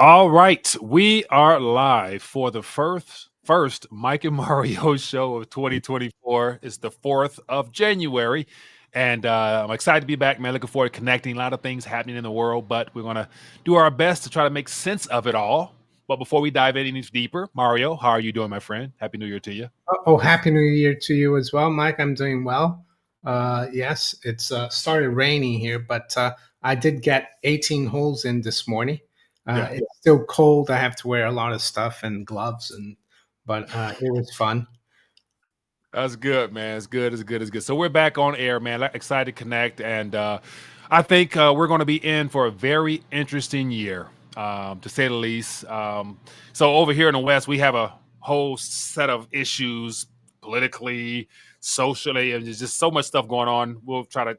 All right, we are live for the first Mike and Mario show of 2024. It's the 4th of January, and I'm excited to be back, man. Looking forward to connecting. A lot of things happening in the world, but we're gonna do our best to try to make sense of it all. But before we dive in any deeper, Mario, how are you doing, my friend? Happy New Year to you. Oh, Happy New Year to you as well, Mike. I'm doing well. Yes, it's started raining here, but I did get 18 holes in this morning. Yeah. It's still cold. I have to wear a lot of stuff and gloves, but it was fun. That's good, man. It's good. It's good. It's good. So we're back on air, man. Excited to connect, and I think we're going to be in for a very interesting year, to say the least. So over here in the West, we have a whole set of issues politically, socially, and there's just so much stuff going on. We'll try to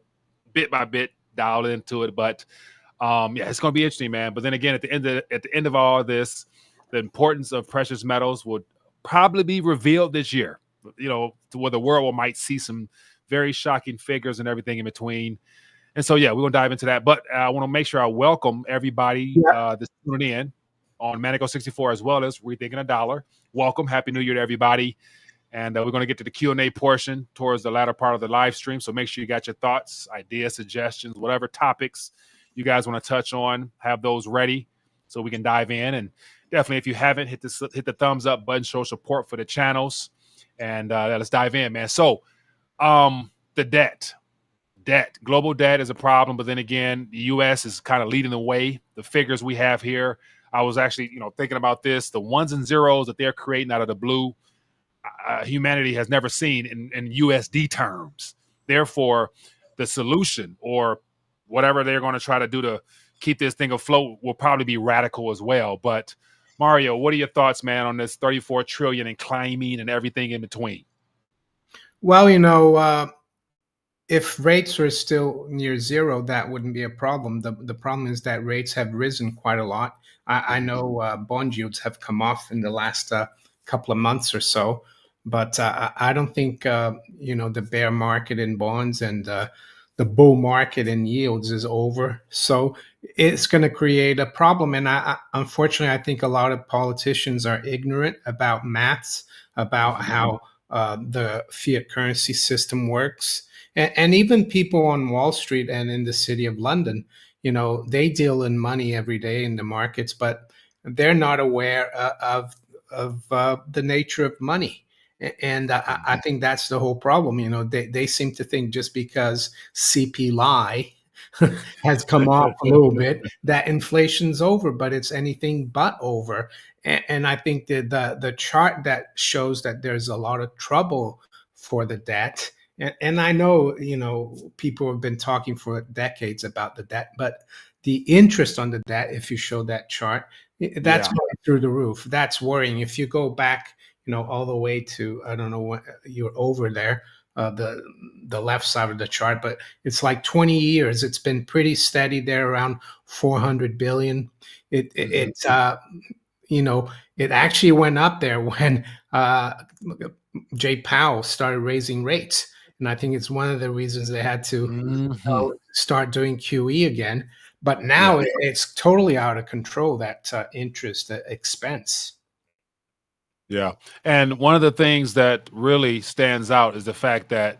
bit by bit dial into it, but yeah, it's going to be interesting, man. But then again, at the end of all this, the importance of precious metals will probably be revealed this year. To where the world might see some very shocking figures and everything in between. And so, yeah, we're going to dive into that. But I want to make sure I welcome everybody Yeah. that's tuning in on Manico 64 as well as Rethinking a Dollar. Welcome. Happy New Year to everybody. And we're going to get to the Q&A portion towards the latter part of the live stream. So make sure you got your thoughts, ideas, suggestions, whatever topics you guys want to touch on, have those ready so we can dive in. And definitely, if you haven't, hit the thumbs up button, show support for the channels. And let's dive in, man. So the debt, global debt is a problem. But then again, the U.S. is kind of leading the way. The figures we have here, I was actually, thinking about this, the ones and zeros that they're creating out of the blue, humanity has never seen in USD terms. Therefore, the solution or whatever they're going to try to do to keep this thing afloat will probably be radical as well. But Mario, what are your thoughts, man, on this 34 trillion and climbing and everything in between? Well, if rates were still near zero, that wouldn't be a problem. The problem is that rates have risen quite a lot. I know bond yields have come off in the last couple of months or so, but I don't think the bear market in bonds and the bull market in yields is over. So it's going to create a problem. And unfortunately, I think a lot of politicians are ignorant about maths, about how the fiat currency system works. And even people on Wall Street and in the city of London, they deal in money every day in the markets, but they're not aware of the nature of money. And I think that's the whole problem. They seem to think just because CPI has come off a little bit that inflation's over, but it's anything but over. And I think that the chart that shows that there's a lot of trouble for the debt. And I know, people have been talking for decades about the debt, but the interest on the debt, if you show that chart, that's Yeah. going through the roof. That's worrying. If you go back, all the way to, I don't know what you're over there, the left side of the chart, but it's like 20 years. It's been pretty steady there around 400 billion. It it actually went up there when Jay Powell started raising rates. And I think it's one of the reasons they had to start doing QE again. But now Yeah. it's totally out of control, that interest expense. Yeah. And one of the things that really stands out is the fact that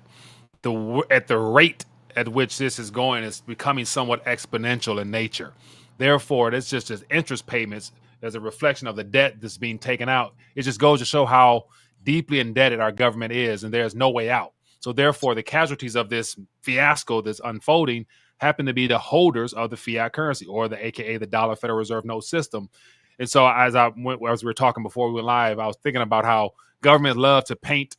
at the rate at which this is going is becoming somewhat exponential in nature. Therefore, it's just as interest payments as a reflection of the debt that's being taken out. It just goes to show how deeply indebted our government is, and there's no way out. So therefore, the casualties of this fiasco that's unfolding happen to be the holders of the fiat currency, or the AKA the dollar Federal Reserve note system. And so as we were talking before we went live, I was thinking about how governments love to paint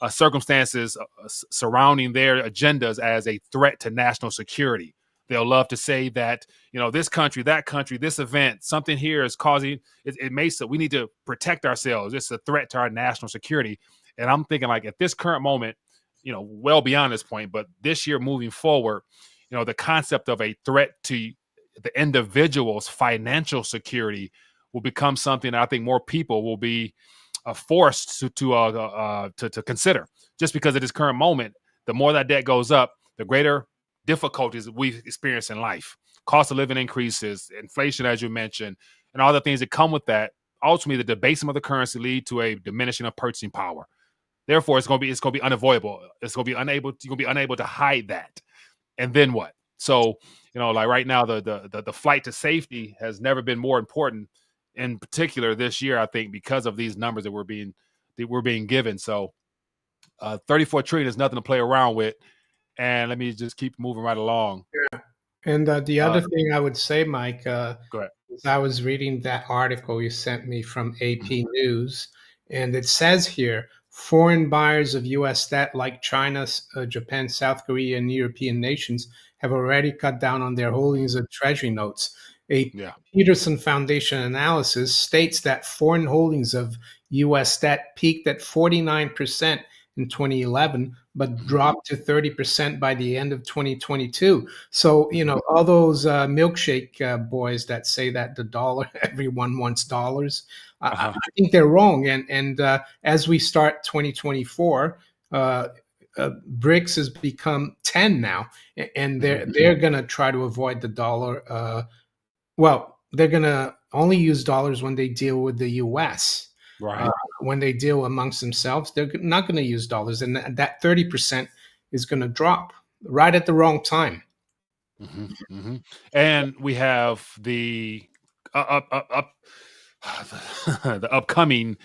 circumstances surrounding their agendas as a threat to national security. They'll love to say that, this country, that country, this event, something here is causing it may so we need to protect ourselves. It's a threat to our national security. And I'm thinking, like, at this current moment, well beyond this point, but this year moving forward, the concept of a threat to the individual's financial security will become something that I think more people will be forced to consider. Just because at this current moment, the more that debt goes up, the greater difficulties we experience in life. Cost of living increases, inflation, as you mentioned, and all the things that come with that. Ultimately, the debasement of the currency lead to a diminishing of purchasing power. Therefore, it's going to be unavoidable. It's going to be unable. You're going to be unable to hide that. And then what? So, like right now, the flight to safety has never been more important. In particular, this year, I think, because of these numbers that we're being given. So, 34 trillion is nothing to play around with. And let me just keep moving right along. And the Uh, other thing I would say, Mike, Go ahead. is I was reading that article you sent me from Mhm. AP News, and it says here foreign buyers of U.S. debt like China, Japan, South Korea, and European nations have already cut down on their holdings of Treasury notes. A Yeah. Peterson Foundation analysis states that foreign holdings of U.S. debt peaked at 49% in 2011, but Mhm. dropped to 30% by the end of 2022. So, Mhm. all those milkshake boys that say that the dollar, everyone wants dollars, I Uh-huh. think they're wrong. And as we start 2024, BRICS has become 10 now, and they're Mhm. they're gonna try to avoid the dollar. Well, they're gonna only use dollars when they deal with the U.S. Uh, Right. when they deal amongst themselves, they're not going to use dollars, and that 30% is going to drop right at the wrong time. Mhm. Mhm. And we have the up the upcoming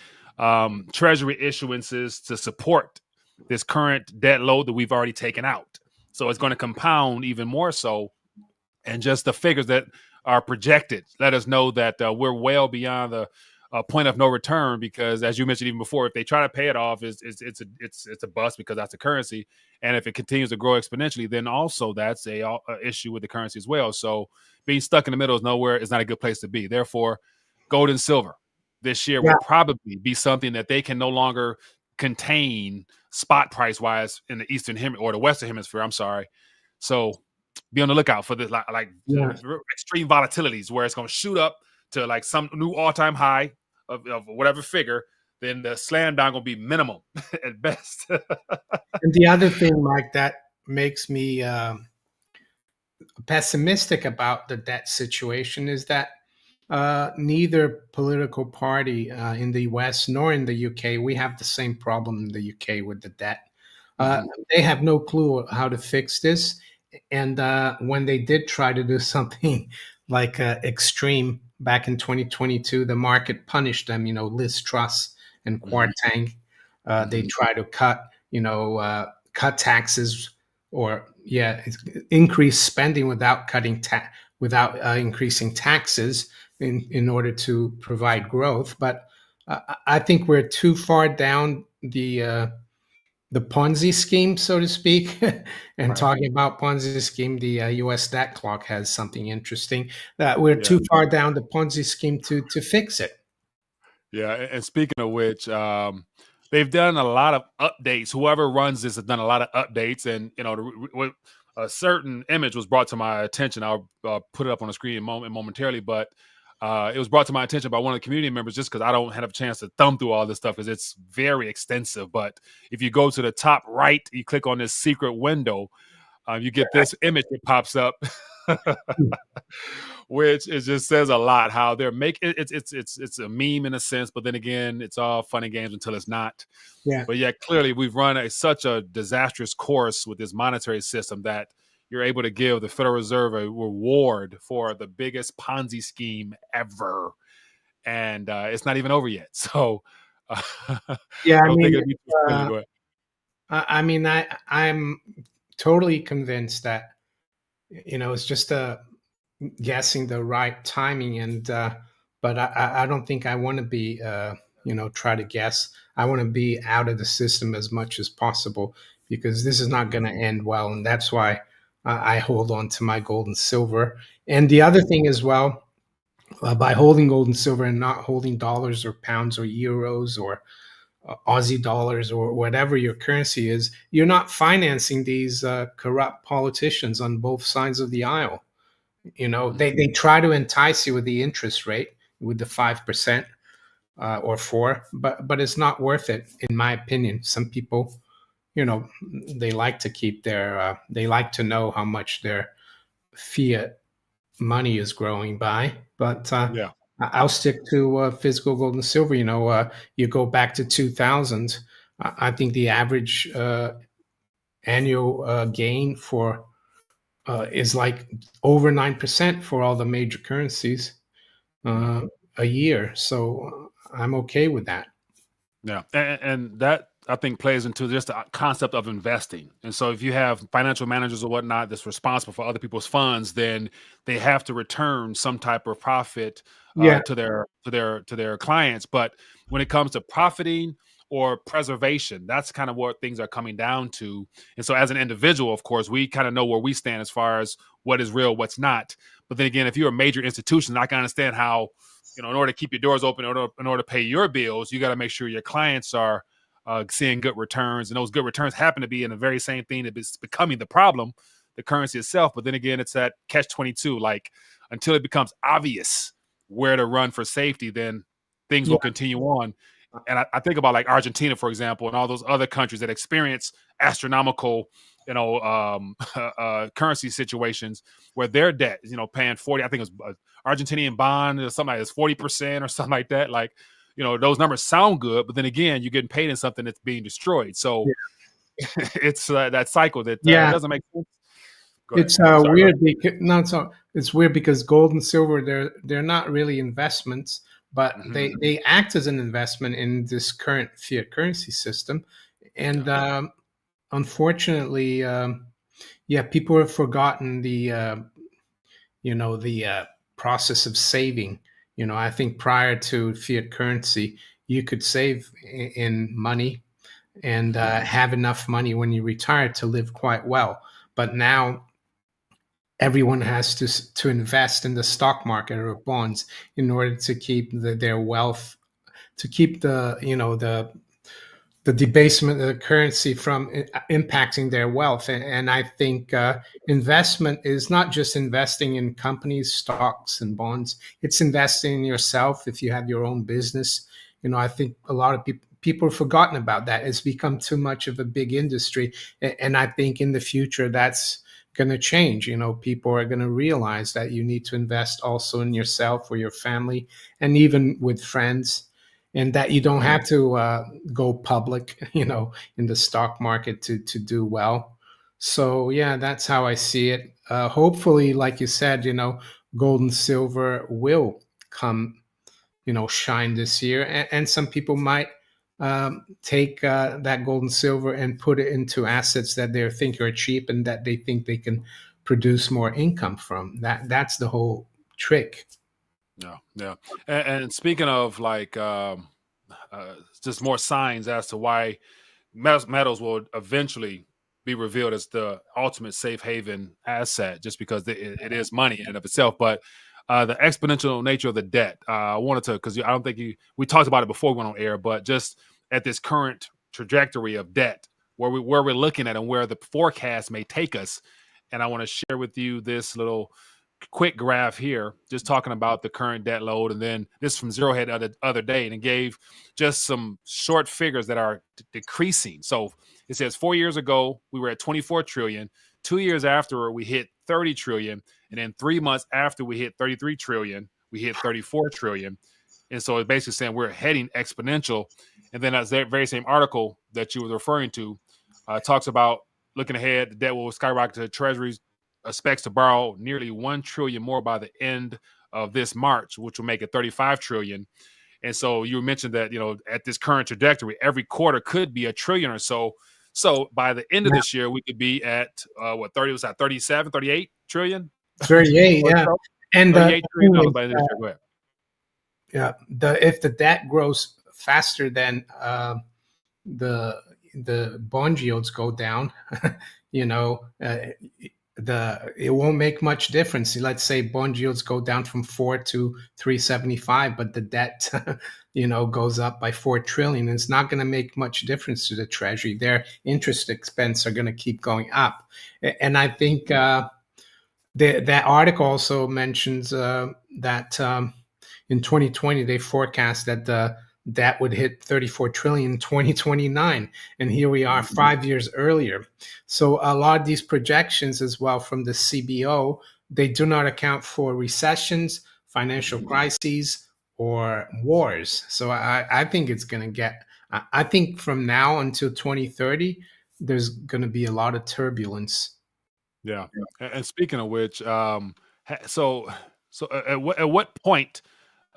treasury issuances to support this current debt load that we've already taken out. So it's going to compound even more so, and just the figures that are projected let us know that we're well beyond the point of no return. Because, as you mentioned even before, if they try to pay it off, it's a bust because that's a currency, and if it continues to grow exponentially, then also that's a issue with the currency as well. So being stuck in the middle is nowhere is not a good place to be. Therefore, gold and silver this year Yeah, will probably be something that they can no longer contain spot price wise in the eastern hemisphere or the western hemisphere. I'm sorry. So be on the lookout for this like yeah. extreme volatilities where it's going to shoot up to like some new all-time high of whatever figure. Then the slam down going to be minimal at best. And the other thing, Mike, that makes me pessimistic about the debt situation is that neither political party in the US nor in the UK, we have the same problem in the UK with the debt. Uh, Mhm. they have no clue how to fix this. And when they did try to do something like extreme back in 2022, the market punished them, Liz Truss and Mhm. Kwarteng. They Mhm. try to cut taxes or increase spending without without increasing taxes in order to provide growth. But I think we're too far down the Ponzi scheme, so to speak. And Right. talking about Ponzi scheme, the U.S. stat clock has something interesting that we're Yeah. too far down the Ponzi scheme to fix it. Yeah, and speaking of which, they've done a lot of updates. Whoever runs this has done a lot of updates, and a certain image was brought to my attention. I'll put it up on the screen momentarily, but it was brought to my attention by one of the community members just because I don't have a chance to thumb through all this stuff because it's very extensive. But if you go to the top right, you click on this secret window, you get this image that pops up. Which it just says a lot how they're making it's a meme in a sense, but then again, it's all fun and games until it's not. Yeah, But yet, clearly, we've run such a disastrous course with this monetary system that you're able to give the Federal Reserve a reward for the biggest Ponzi scheme ever, and it's not even over yet. So, I yeah. I don't think mean, it'll be too soon. uh, Go ahead. I'm totally convinced that it's just guessing the right timing. And but I don't think I want to be try to guess. I want to be out of the system as much as possible because this is not going to end well, and that's why I hold on to my gold and silver. And the other thing as well, by holding gold and silver and not holding dollars or pounds or euros or Aussie dollars or whatever your currency is, you're not financing these corrupt politicians on both sides of the aisle. They try to entice you with the interest rate, with the 5% or 4, but it's not worth it in my opinion. Some people, you know, they like to keep they like to know how much their fiat money is growing by. But Yeah. I'll stick to physical gold and silver. You go back to 2000. I think the average annual gain for is like over 9% for all the major currencies Yeah. a year. So I'm okay with that. Yeah, and that I think plays into just the concept of investing. And so, if you have financial managers or whatnot that's responsible for other people's funds, then they have to return some type of profit Yeah, to their clients. But when it comes to profiting or preservation, that's kind of what things are coming down to. And so, as an individual, of course, we kind of know where we stand as far as what is real, what's not. But then again, if you're a major institution, I can understand how in order to keep your doors open, in order to pay your bills, you got to make sure your clients are seeing good returns, and those good returns happen to be in the very same thing that is becoming the problem, the currency itself. But then again, it's that catch-22. Like until it becomes obvious where to run for safety, then things yeah, will continue on. And I think about like Argentina, for example, and all those other countries that experience astronomical, currency situations where their debt is, paying 40. I think it was Argentinian bond or something like this, 40% or something like that. Like, those numbers sound good, but then again, you're getting paid in something that's being destroyed. So yeah. it's that cycle that Yeah, doesn't make sense. Go ahead. it's Sorry. Go weird because no, it's weird because gold and silver they're not really investments, but ahead. they act as an investment in this current fiat currency system, and Yeah. unfortunately, yeah, people have forgotten the process of saving. I think prior to fiat currency, you could save in money and Mhm. have enough money when you retire to live quite well. But now everyone has to invest in the stock market or bonds in order to keep their wealth, to keep the debasement of the currency from impacting their wealth. And I think investment is not just investing in companies, stocks, and bonds. It's investing in yourself if you have your own business. I think a lot of people have forgotten about that. It's become too much of a big industry, and I think in the future that's going to change. People are going to realize that you need to invest also in yourself or your family, and even with friends, and that you don't have to go public, in the stock market to do well. So yeah, that's how I see it. Hopefully, like you said, gold and silver will come, shine this year, and some people might take that gold and silver and put it into assets that they think are cheap and that they think they can produce more income from. That's the whole trick. Yeah. Yeah. And speaking of like just more signs as to why metals will eventually be revealed as the ultimate safe haven asset, just because it is money in and of itself. But the exponential nature of the debt, I wanted to, because I don't think we talked about it before we went on air, but just at this current trajectory of debt, where we're looking at and where the forecast may take us. And I want to share with you this little quick graph here, just talking about the current debt load, and then this from Zero Head the other day, and it gave just some short figures that are decreasing. So it says 4 years ago we were at 24 trillion. 2 years after we hit 30 trillion, and then 3 months after we hit 33 trillion, we hit 34 trillion. And so it's basically saying we're heading exponential. And then as that very same article that you were referring to talks about looking ahead, the debt will skyrocket to treasuries expects to borrow nearly 1 trillion more by the end of this March, which will make it 35 trillion. And so you mentioned that, at this current trajectory, every quarter could be a trillion or so. So by the end of Yeah, this year, we could be at 30 was that 37, 38 trillion 38, or yeah. so. And the 38 trillion thing dollars is, by the end of this year. Go ahead. yeah, if the debt grows faster than the the bond yields go down, you know, uh, it won't make much difference. Let's say bond yields go down from 4 to 3.75, but the debt, goes up by 4 trillion. It's not going to make much difference to the treasury. Their interest expense are going to keep going up, and I think that article also mentions that in 2020 they forecast that that would hit 34 trillion in 2029, and here we are Mhm. 5 years earlier. So a lot of these projections as well from the CBO, they do not account for recessions, financial Mhm. crises, or wars. So I think it's going to get, I think from now until 2030, there's going to be a lot of turbulence. Yeah. And speaking of which, so at what point,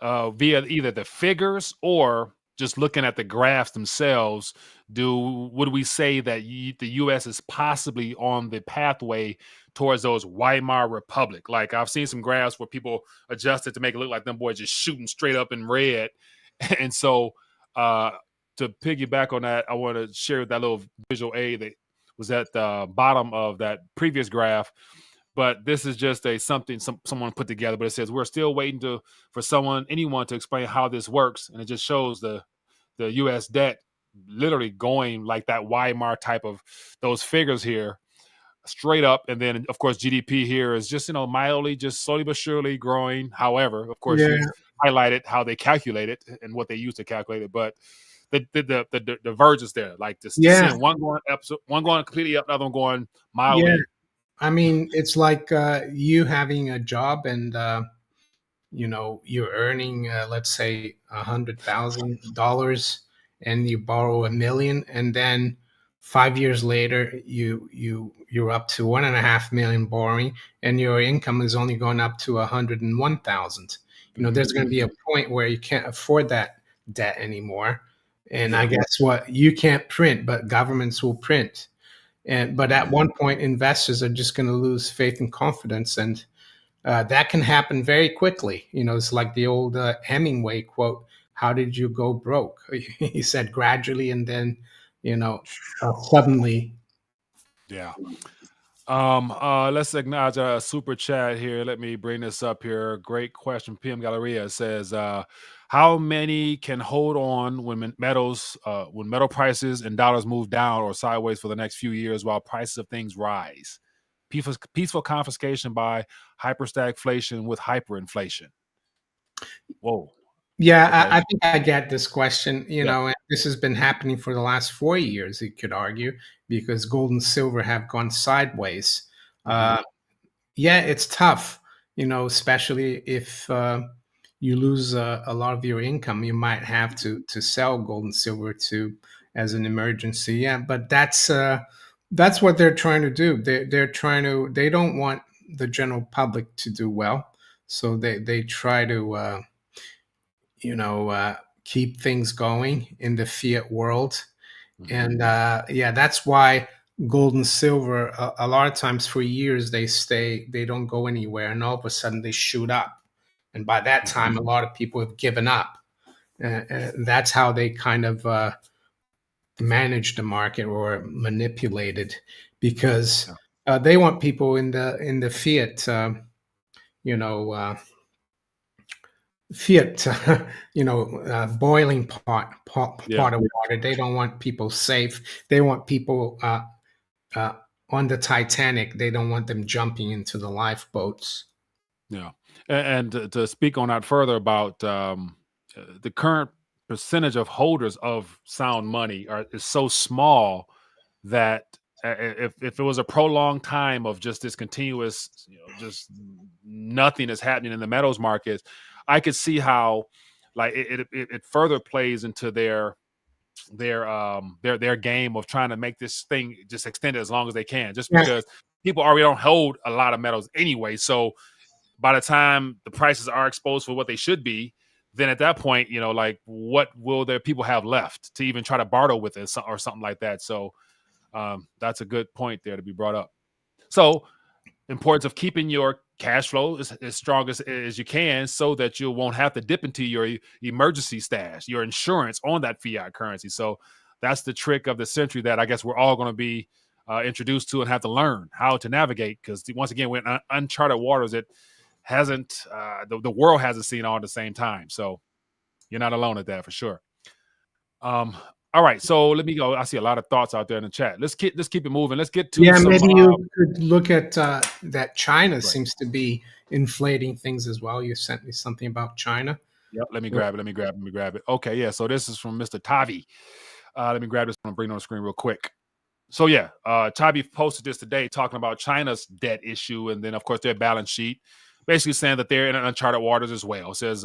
via either the figures or just looking at the graphs themselves, would we say that the U.S. is possibly on the pathway towards those Weimar Republic? Like I've seen some graphs where people adjusted to make it look like them boys just shooting straight up in red, and so uh, to piggyback on that, I want to share that little visual aid that was at the bottom of that previous graph. But this is just something someone put together. But it says we're still waiting for anyone to explain how this works, and it just shows the U.S. debt literally going like that Weimar type of those figures here, straight up, and then of course GDP here is just mildly, just slowly but surely growing. However, of course, Yeah, you've highlighted how they calculate it and what they use to calculate it, but the divergence there, like just yeah, seeing one going completely up, another one going yeah. mildly. I mean, it's like you having a job and you're earning, let's say, $100,000, and you borrow 1 million, and then 5 years later you're up to 1.5 million borrowing, and your income is only going up to 101,000. Hmm. There's going to be a point where you can't afford that debt anymore, and I Yeah. guess what you can't print, but governments will print. But at Hmm. one point, investors are just going to lose faith and confidence, and that can happen very quickly. It's like the old Hemingway quote: "How did you go broke?" He said, "Gradually, and then, suddenly." Yeah. Let's acknowledge a super chat here. Let me bring this up here. Great question. PM Galleria says, how many can hold on when metal prices and dollars move down or sideways for the next few years while prices of things rise? Peaceful confiscation by hyperstagflation with hyperinflation. Whoa. Yeah, Okay. I think I get this question. Yep. And this has been happening for the last 4 years, you could argue, because gold and silver have gone sideways. Hmm. Uh, Yeah, it's tough, especially if you lose a lot of your income. You might have to sell gold and silver to as an emergency. Yeah, but that's what they're trying to do. They don't want the general public to do well, so they try to keep things going in the fiat world. Hmm. And yeah, that's why gold and silver, a lot of times for years, they don't go anywhere, and all of a sudden they shoot up. And by that Hmm. time, a lot of people have given up. That's how they kind of manage the market or manipulate it, because Yeah. they want people in the fiat, you know, uh, fiat, boiling Yeah. pot of water. They don't want people safe. They want people uh, on the Titanic. They don't want them jumping into the lifeboats. Yeah, and to speak on that further about the current percentage of holders of sound money is so small that if it was a prolonged time of just this continuous, just nothing is happening in the metals markets, I could see how like it further plays into their game of trying to make this thing just extend it as long as they can, just Yeah, because people already don't hold a lot of metals anyway. So by the time the prices are exposed for what they should be, then at that point, like what will their people have left to even try to barter with it or something like that? So that's a good point there to be brought up. So importance of keeping your cash flow as strong as you can so that you won't have to dip into your emergency stash, your insurance on that fiat currency. So that's the trick of the century that I guess we're all going to be introduced to and have to learn how to navigate, because once again, we're in uncharted waters that hasn't the world hasn't seen all at the same time. So you're not alone at that for sure. Um, all right, so let me go. I see a lot of thoughts out there in the chat. Let's keep it moving. Let's get to yeah. some Maybe you could look at that. China right. seems to be inflating things as well. You sent me something about China. Yep, let me grab it. Let me grab it. Okay, yeah. So this is from Mr. Tavi. Let me grab this one and bring it on the screen real quick. So yeah, Tavi posted this today talking about China's debt issue and then of course their balance sheet. basically saying that they're in uncharted waters as well. It says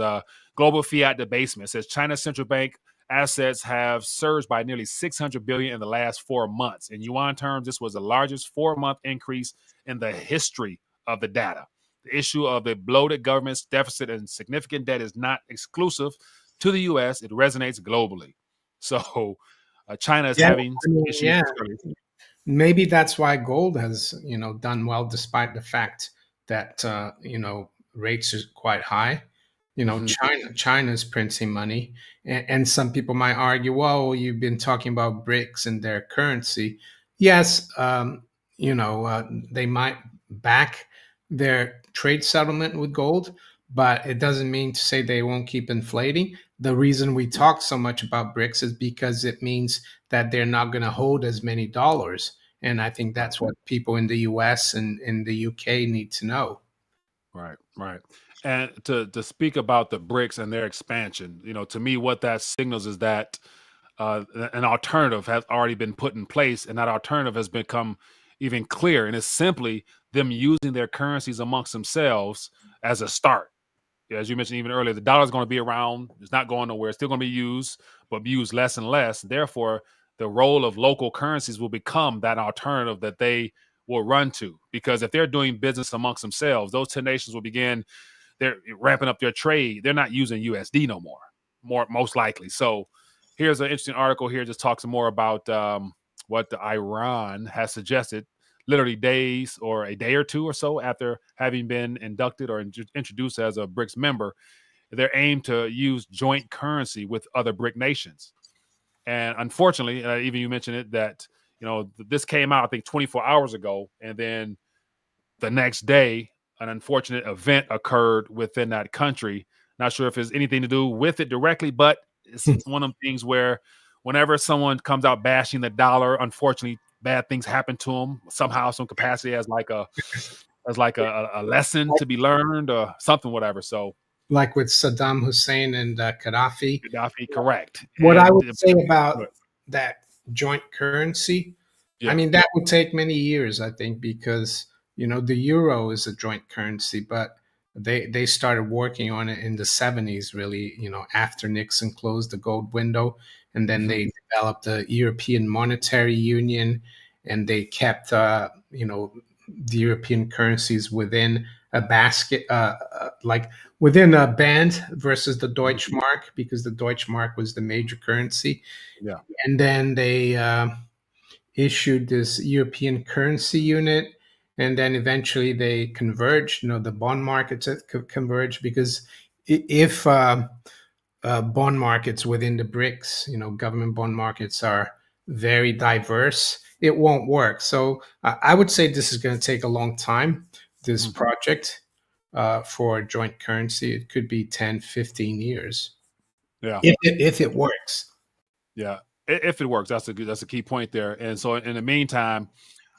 global fiat debasement. It says China's central bank assets have surged by nearly 600 billion in the last 4 months. In yuan terms, this was the largest 4-month increase in the history of the data. The issue of the bloated government's deficit and significant debt is not exclusive to the U.S. It resonates globally. So China is Yeah, having I mean, issues. yeah. Maybe that's why gold has, done well despite the fact that rates are quite high. Mhm. China's printing money, and some people might argue, well, you've been talking about BRICS and their currency. Yes, they might back their trade settlement with gold, but it doesn't mean to say they won't keep inflating. The reason we talk so much about BRICS is because it means that they're not going to hold as many dollars. And I think Right. that's what people in the US and in the UK need to know. Right, right. And to speak about the BRICS and their expansion, to me, what that signals is that an alternative has already been put in place, and that alternative has become even clear. And it's simply them using their currencies amongst themselves as a start. As you mentioned even earlier, the dollar is going to be around. It's not going nowhere. It's still going to be used, but be used less and less. Therefore, the role of local currencies will become that alternative that they will run to. Because if they're doing business amongst themselves, those 10 nations will begin, they're ramping up their trade. They're not using USD no more, most likely. So here's an interesting article here, just talks more about what the Iran has suggested literally days or a day or two or so after having been inducted or introduced as a BRICS member, their aim to use joint currency with other BRIC nations. And unfortunately, even you mentioned it that this came out I think 24 hours ago, and then the next day an unfortunate event occurred within that country. Not sure if it's anything to do with it directly, but it's one of them things where whenever someone comes out bashing the dollar, unfortunately, bad things happen to them somehow, some capacity as like a lesson to be learned or something, whatever. So Like with Saddam Hussein and Gaddafi. Gaddafi, correct, What I and would say about that joint currency, I yeah, mean, that would take many years, I think, because the euro is a joint currency, but they started working on it in the 70s, really, after Nixon closed the gold window, and then mhm, they developed the European Monetary Union, and they kept the European currencies within a basket, like within a band versus the mhm, Deutschmark, because the Deutschmark was the major currency. yeah, And then they issued this European currency unit. And then eventually they converged, the bond markets converged because if bond markets within the BRICS, government bond markets are very diverse, it won't work. So I would say this is going to take a long time, this mhm, project for joint currency. It could be 10, 15 years yeah. if it works. Yeah, if it works, that's a key point there. And so, in the meantime,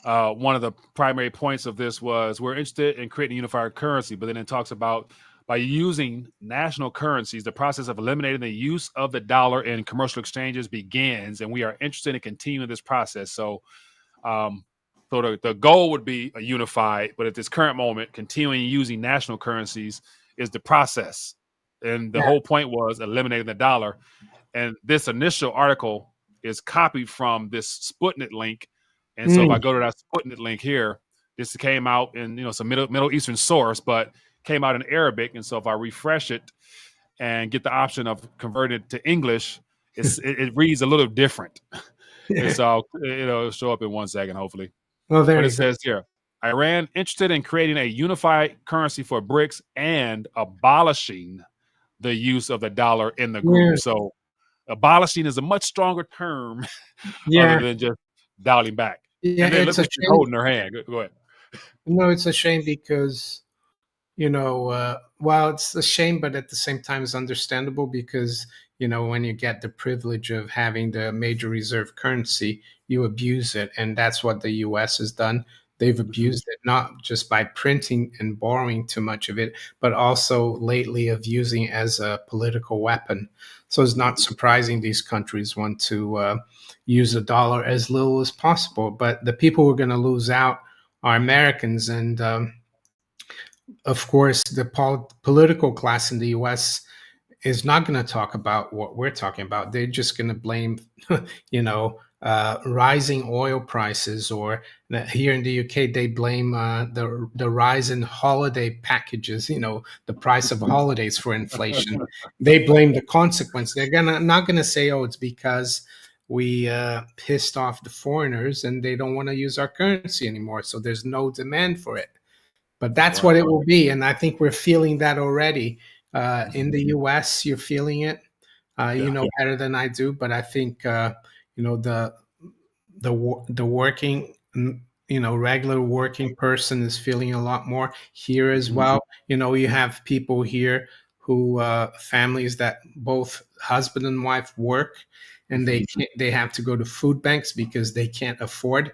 one of the primary points of this was we're interested in creating a unified currency, but then it talks about by using national currencies, the process of eliminating the use of the dollar in commercial exchanges begins, and we are interested in continuing this process. Um, so the goal would be a unified, but at this current moment, continuing using national currencies is the process, and the Yeah. whole point was eliminating the dollar. And this initial article is copied from this Sputnik link. And so if I Mm. go to that Sputnik link here, this came out in some Middle Eastern source, but came out in Arabic. And so if I refresh it and get the option of converting it to English, it reads a little different. And so it'll show up in 1 second, hopefully. Well, there But it you go. says here, Iran interested in creating a unified currency for BRICS and abolishing the use of the dollar in the Yeah. group. So abolishing is a much stronger term other Yeah. than just dialing back. Yeah. And then It's look a what she's shame. holding in her hand. Go ahead. No, it's a shame because well, it's a shame, but at the same time, it's understandable because, when you get the privilege of having the major reserve currency, you abuse it. And that's what the US has done. They've Mhm, abused it, not just by printing and borrowing too much of it, but also lately of using it as a political weapon. So it's not mhm. surprising these countries want to use the dollar as little as possible. But the people who are going to lose out are Americans. And of course, the political class in the U.S. is not going to talk about what we're talking about. They're just going to blame, rising oil prices, or here in the UK they blame the rise in holiday packages. The price of holidays for inflation. They blame the consequence. They're gonna not going to say, "Oh, it's because we pissed off the foreigners and they don't want to use our currency anymore, so there's no demand for it." But that's what Right. it will be, and I think we're feeling that already. In Mhm. the U.S., you're feeling it. You Yeah. know better than I do, but I think the working, regular working person is feeling a lot more here as Mhm. well. You have people here who families that both husband and wife work, and Mhm. they have to go to food banks because they can't afford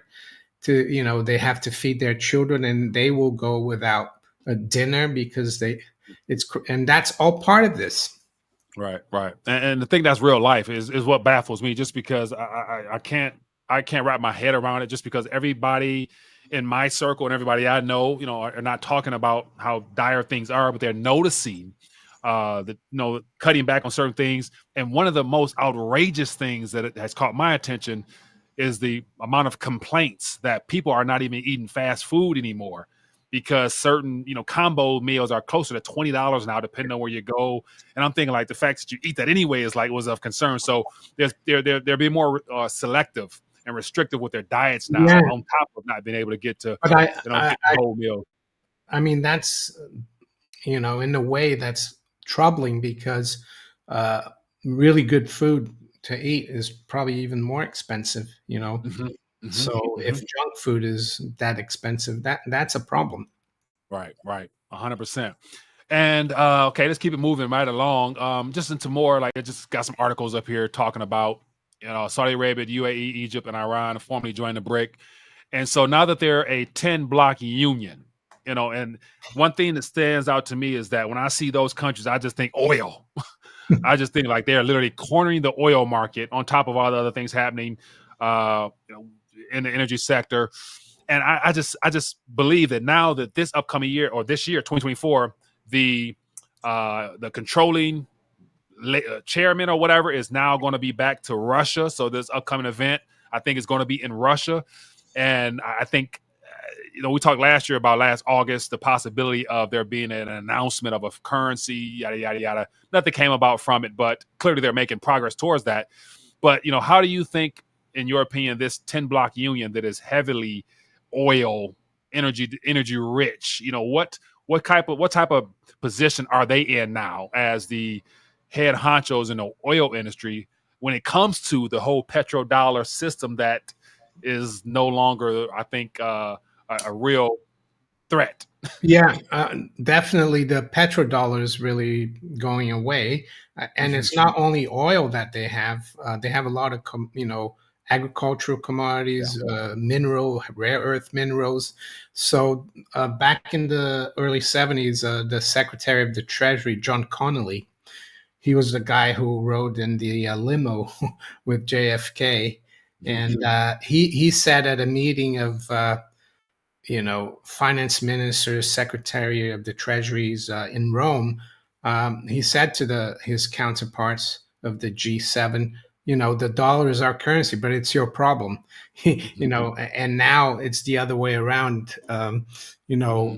to, they have to feed their children, and they will go without a dinner because and that's all part of this. Right, right, and the thing that's real life is what baffles me. Just because I can't wrap my head around it. Just because everybody in my circle and everybody I know, are not talking about how dire things are, but they're noticing that cutting back on certain things. And one of the most outrageous things that it has caught my attention is the amount of complaints that people are not even eating fast food anymore because certain combo meals are closer to $20 now, depending on where you go. And I'm thinking like the fact that you eat that anyway is like was of concern. So they're being more selective and restrictive with their diets now, Yeah, on top of not being able to get to but get the whole meal. I mean, that's, in a way that's troubling because uh, really good food to eat is probably even more expensive. Hmm. Hmm. So if Hmm. junk food is that expensive, that's a problem. Right, right, 100%. And okay, let's keep it moving right along. Just into more like I just got some articles up here talking about Saudi Arabia, the UAE, Egypt, and Iran formally joined the BRIC. And so now that they're a 10 block union, and one thing that stands out to me is that when I see those countries, I just think oil. I just think like they're literally cornering the oil market on top of all the other things happening in the energy sector. And I just believe that now that this upcoming year or this year, 2024, the controlling chairman or whatever is now going to be back to Russia. So this upcoming event, I think, is going to be in Russia, and I think we talked last year about last August the possibility of there being an announcement of a currency, yada yada yada. Nothing came about from it, but clearly they're making progress towards that. But how do you think, in your opinion, this 10 block union that is heavily oil energy rich, what type of position are they in now as the head honchos in the oil industry when it comes to the whole petrodollar system that is no longer, I think, a real threat. Yeah, definitely. The petrodollar is really going away, and Mhm. it's not only oil that they have. They have a lot of, agricultural Yeah. commodities, rare earth minerals. So back in the early '70s, the Secretary of the Treasury, John Connolly, he was the guy who rode in the limo with JFK, Mhm. and he said at a meeting of finance ministers, secretary of the treasuries in Rome, he said to his counterparts of the G7, the dollar is our currency, but it's your problem. Mhm. And now it's the other way around. You know,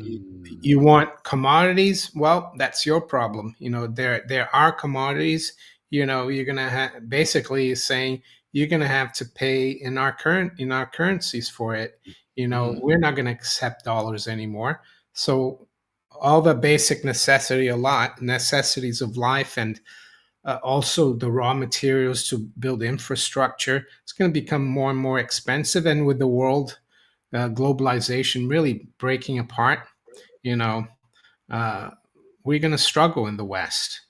you Mm. want commodities, well, that's your problem. There are commodities. You're gonna basically saying you're gonna have to pay in our currencies for it. Mhm. We're not going to accept dollars anymore. So all the basic necessities of life, and also the raw materials to build infrastructure, it's going to become more and more expensive. And with the world globalization really breaking apart, you know, uh, we're going to struggle in the West.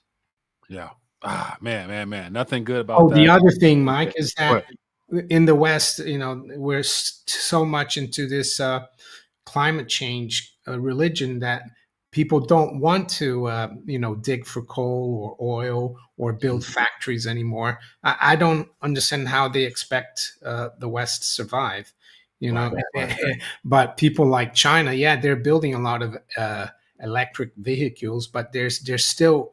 Yeah. Ah, man, man, man. Nothing good about Oh, the that. other thing, Yeah. Mike, is Go that ahead. in the West, we're so much into this climate change religion that people don't want to, dig for coal or oil or build Mhm. factories anymore. I don't understand how they expect the West to survive. You know, Right, right. but people like China, yeah, they're building a lot of electric vehicles, but they're still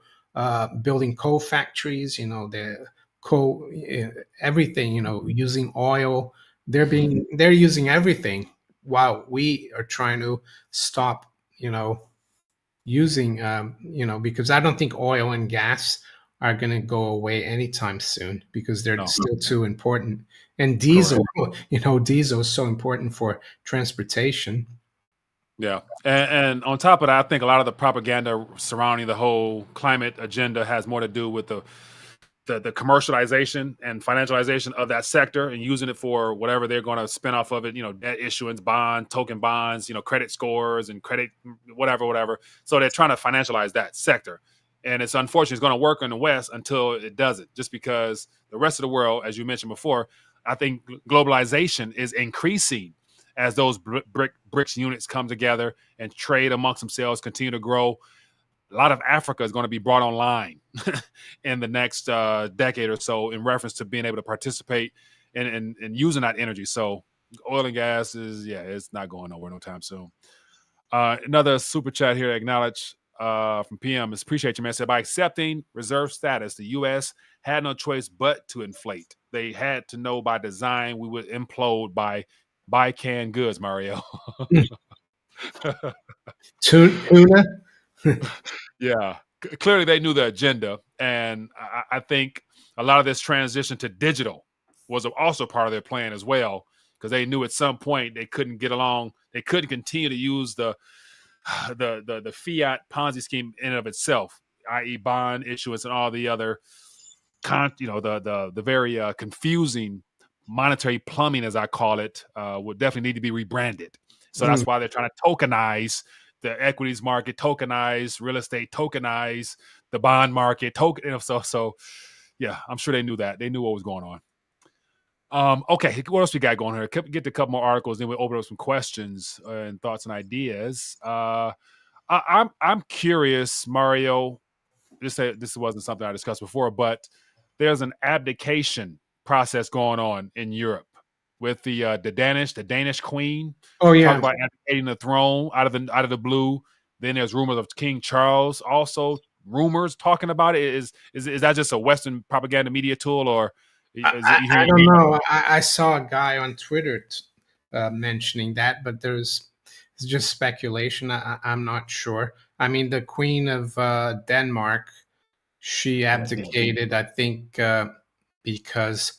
building coal factories. They're coal, everything. Using oil. They're using everything while we are trying to stop. Using because I don't think oil and gas are going to go away anytime soon because they're No, still too important. And diesel, correct. diesel is so important for transportation. Yeah, and on top of that, I think a lot of the propaganda surrounding the whole climate agenda has more to do with the commercialization and financialization of that sector and using it for whatever they're going to spin off of it, debt issuance, token bonds, credit scores and credit, whatever. So they're trying to financialize that sector. And it's unfortunate it's going to work in the West until it doesn't, just because the rest of the world, as you mentioned before, I think globalization is increasing as those BRICS units come together and trade amongst themselves, continue to grow. A lot of Africa is going to be brought online in the next decade or so in reference to being able to participate in using that energy. So oil and gas it's not going nowhere no time soon. Another super chat here, acknowledge from PM is appreciate you, man. Said by accepting reserve status, the U.S. had no choice but to inflate. They had to know by design we would implode by buy canned goods, Mario. Tuna. Yeah, clearly they knew the agenda, and I think a lot of this transition to digital was also part of their plan as well, because they knew at some point they couldn't get along. They couldn't continue to use the fiat Ponzi scheme in and of itself, i.e., bond issuance and all the other the very confusing monetary plumbing, as I call it, would definitely need to be rebranded. So that's why they're trying to tokenize the equities market, tokenize real estate, tokenize the bond market, so yeah, I'm sure they knew that. They knew what was going on. Okay, what else we got going here? Get to a couple more articles, then we'll open up some questions and thoughts and ideas. I'm curious, Mario. This wasn't something I discussed before, but there's an abdication process going on in Europe with the Danish queen Oh talking yeah. about abdicating the throne out of the blue. Then there's rumors of King Charles also rumors talking about it. Is that just a Western propaganda media tool, or is it, you I hearing don't anything? know. I saw a guy on Twitter mentioning that, but it's just speculation. I'm not sure. I mean, the Queen of Denmark, she abdicated, I think, because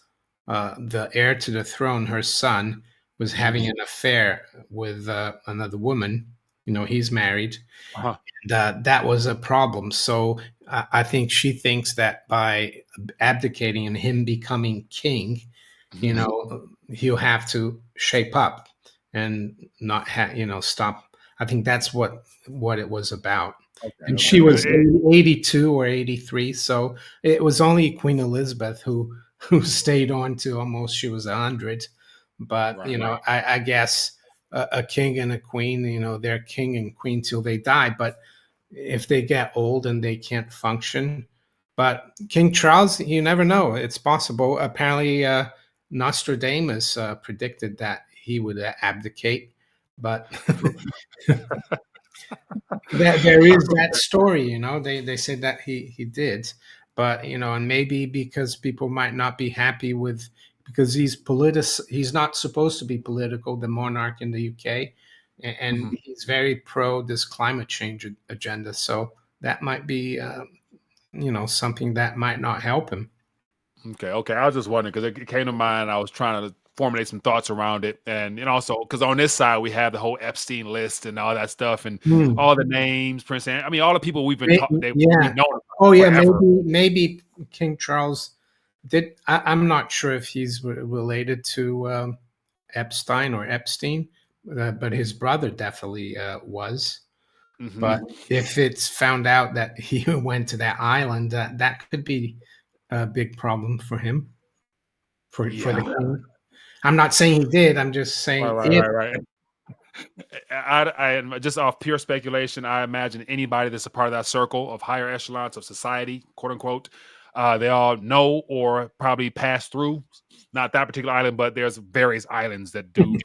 the heir to the throne, her son, was having an affair with another woman. He's married, Uh-huh. that was a problem. So I think she thinks that by abdicating and him becoming king, he'll have to shape up and not stop. I think that's what it was about. Okay, And she okay. was 82 or 83, so it was only Queen Elizabeth who stayed on to almost she was 100. But Right. I guess a king and a queen, they're king and queen till they die. But if they get old and they can't function, but King Charles, you never know. It's possible. Apparently, Nostradamus predicted that he would abdicate, but there is that story. They said that he did, but and maybe because people might not be happy with because he's not supposed to be political, the monarch in the UK, and Mhm. he's very pro this climate change agenda. So that might be something that might not help him. Okay. I was just wondering because it came to mind. I was trying to formulate some thoughts around it, and also because on this side we have the whole Epstein list and all that stuff, and Hmm. all the names, Prince. I mean, all the people we've been Yeah. we've known about Oh yeah. forever. Maybe King Charles did. I'm not sure if he's related to Epstein or Epstein, but his brother definitely was. Hmm. But if it's found out that he went to that island, that could be a big problem for him, for the Yeah. king. I'm not saying he did. I'm just saying if. Right. I just off pure speculation, I imagine anybody that's a part of that circle of higher echelons of society, quote unquote, they all know or probably pass through, not that particular island, but there's various islands that do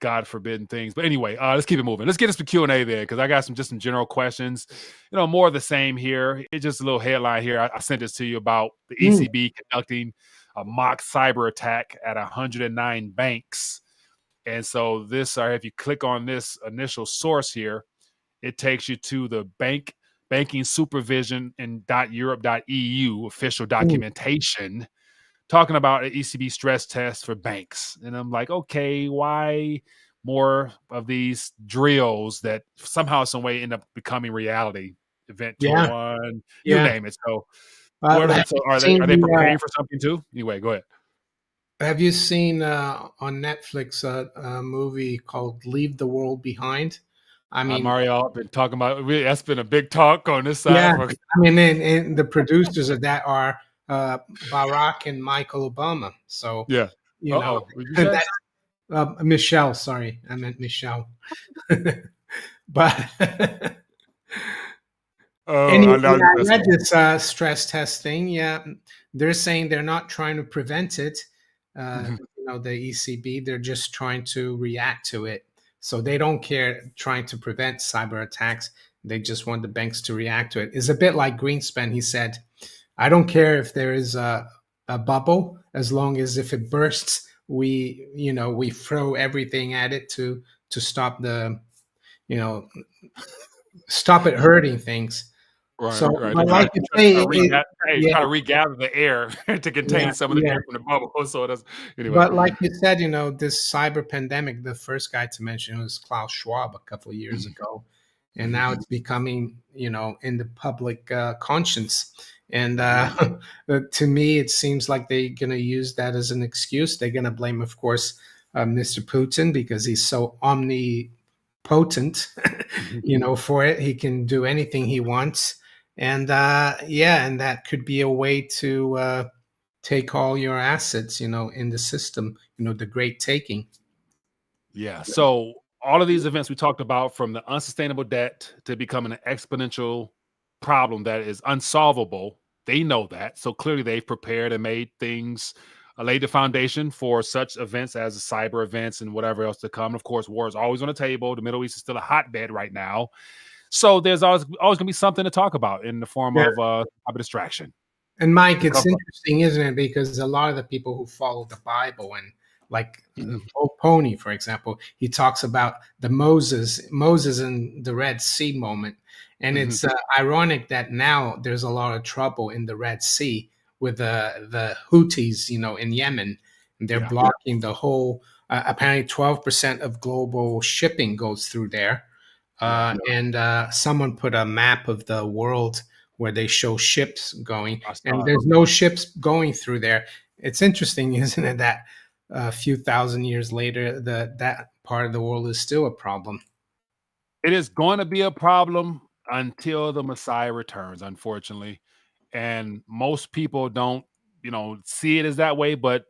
God forbidden things. But anyway, let's keep it moving. Let's get us to Q&A there because I got some general questions. More of the same here. It's just a little headline here. I sent this to you about the Mm, ECB conducting a mock cyber attack at 109 banks. And so this, if you click on this initial source here, it takes you to the banking supervision in .europe.eu official mm. documentation talking about an ECB stress test for banks. And I'm like, okay, why more of these drills that somehow, some way end up becoming reality? Event Yeah, 201, you yeah. name it. So what Have so you are seen they the preparing for something too? Anyway, go ahead. Have you seen on Netflix a movie called Leave the World Behind? I mean, Mario, I've been talking about that's been a big talk on this side yeah, for I mean, and the producers of that are Barack and Michael Obama. So, yeah. you know, Uh-oh. What'd you say? that's Michelle. Sorry, I meant Michelle. But Oh, Any I know yeah, you're I messing read with this stress test thing. Yeah, they're saying they're not trying to prevent it. you. The ECB, they're just trying to react to it. So they don't care trying to prevent cyber attacks. They just want the banks to react to it. It's a bit like Greenspan. He said, "I don't care if there is a bubble, as long as if it bursts, we throw everything at it to stop you know stop it hurting things." So, Right, right. They're but like you say, yeah, try to regather the air to yeah, contain some of the yeah. air from the bubble. So it does anyway. But like you said, this cyber pandemic, the first guy to mention was Klaus Schwab a couple of years ago, and Mhm, now it's becoming, in the public conscience. And mhm. to me, it seems like they're going to use that as an excuse. They're going to blame, of course, Mr. Putin because he's so omnipotent, for it. He can do anything he wants. And yeah, and that could be a way to take all your assets, in the system, the great taking. Yeah. So all of these events we talked about, from the unsustainable debt to becoming an exponential problem that is unsolvable, they know that. So clearly they've prepared and made things, laid the foundation for such events as the cyber events and whatever else to come. Of course, war is always on the table. The Middle East is still a hotbed right now. So there's always going to be something to talk about in the form Yeah. of a distraction And Mike, to it's cover up. interesting, isn't it? Because a lot of the people who follow the Bible and like Mhm, Paul Pony, for example, he talks about the Moses and the Red Sea moment. And mhm. it's ironic that now there's a lot of trouble in the Red Sea with the Houthis, in Yemen. And they're Yeah. blocking the whole, apparently 12% of global shipping goes through there. Yeah. And someone put a map of the world where they show ships going, I and saw it. there's no ships going through there. It's interesting, isn't it, that a few thousand years later, that part of the world is still a problem. It is going to be a problem until the Messiah returns, unfortunately. And most people don't, see it as that way. But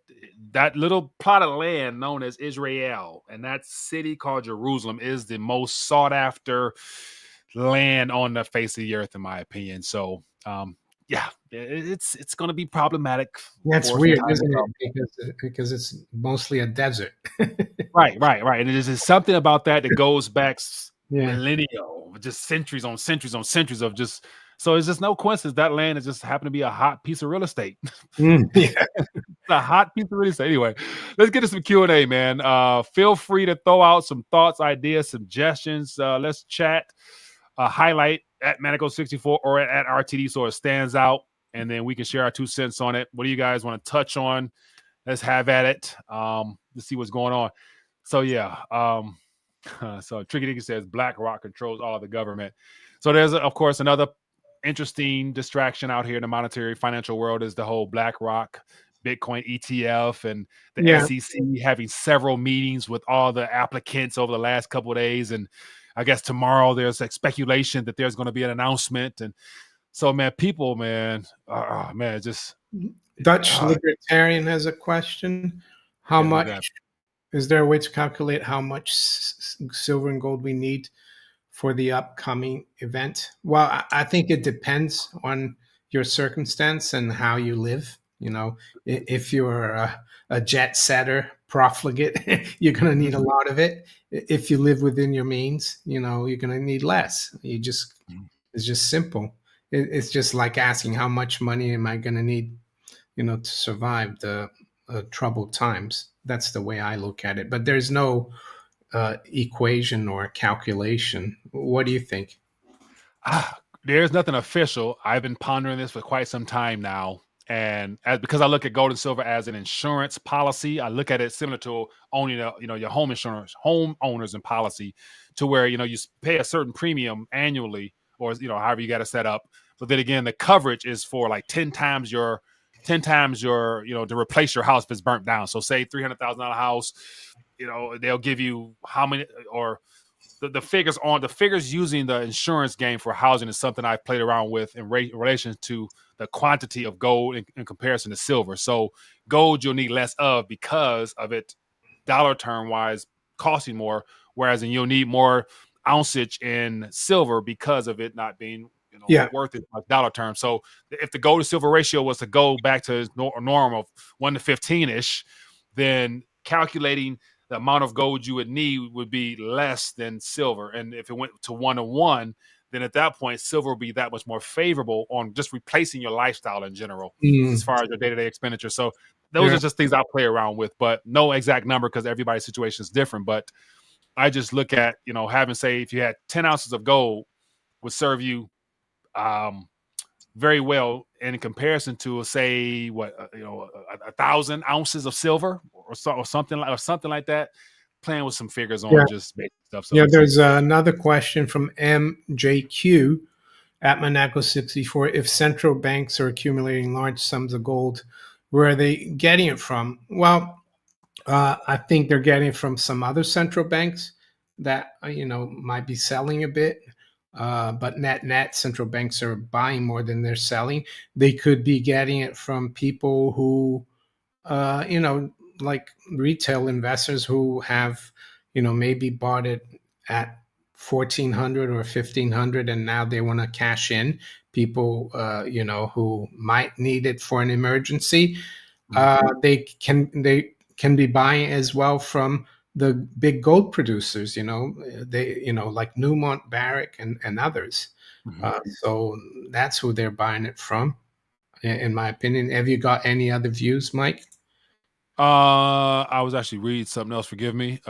that little plot of land known as Israel and that city called Jerusalem is the most sought after land on the face of the earth, in my opinion. So, yeah, it's going to be problematic That's for some weird, time to isn't it? come. Because it's mostly a desert. Right, right, right. And there's just something about that that goes back Yeah. millennial, just centuries on centuries on centuries of just. So it's just no coincidence that land has just happened to be a hot piece of real estate. Yeah. A hot piece of real estate. Anyway, let's get to some Q&A, man. Feel free to throw out some thoughts, ideas, suggestions. Let's chat. Highlight at Manico64 or at RTD so it stands out, and then we can share our 2 cents on it. What do you guys want to touch on? Let's have at it. Let's see what's going on. So yeah, so Tricky Dicky says BlackRock controls all of the government. So there's of course another interesting distraction out here in the monetary financial world is the whole BlackRock Bitcoin ETF and the Yeah. SEC having several meetings with all the applicants over the last couple of days. And I guess tomorrow there's like speculation that there's going to be an announcement. And so, man, people, man, just Dutch uh, Libertarian has a question. How yeah, who's much that? is there a way to calculate how much silver and gold we need for the upcoming event? Well, I think it depends on your circumstance and how you live. You know, if you're a jet setter, profligate, you're going to need a lot of it. If you live within your means, you know, you're going to need less. It's just simple. It's just like asking how much money am I going to need, you know, to survive the troubled times. That's the way I look at it. But there's no equation or calculation. What do you think? There's nothing official. I've been pondering this for quite some time now. And because I look at gold and silver as an insurance policy, I look at it similar to owning your home insurance, homeowners and policy, to where you pay a certain premium annually, or however you got to set up. But then again, the coverage is for like 10 times your to replace your house if it's burnt down. So say $300,000 house, they'll give you how many, or the figures using the insurance game for housing is something I've played around with in relation to the quantity of gold in comparison to silver. So gold you'll need less of because of it dollar term wise costing more, whereas you'll need more ounceage in silver because of it not being Yeah. worth it like dollar terms. So if the gold to silver ratio was to go back to its norm of 1 to 15 ish, then calculating the amount of gold you would need would be less than silver. And if it went to 1 to 1, then at that point, silver would be that much more favorable on just replacing your lifestyle in general, as Mm, far as your day-to-day expenditure. So those yeah. are just things I play around with, but no exact number because everybody's situation is different. But I just look at, having, say, if you had 10 ounces of gold would serve you very well in comparison to, say, what, 1,000 ounces of silver or something like that. Playing with some figures Yeah. on just basic stuff. Yeah. So There's another question from MJQ at Monaco 64. If central banks are accumulating large sums of gold, where are they getting it from? Well, I think they're getting it from some other central banks that might be selling a bit. But net central banks are buying more than they're selling. They could be getting it from people who, like retail investors who have, maybe bought it at 1,400 or 1,500, and now they want to cash in. People, who might need it for an emergency, mhm, they can be buying as well from the big gold producers. They, like Newmont, Barrick, and others. mhm. So that's who they're buying it from, in my opinion. Have you got any other views, Mike? I was actually reading something else. Forgive me.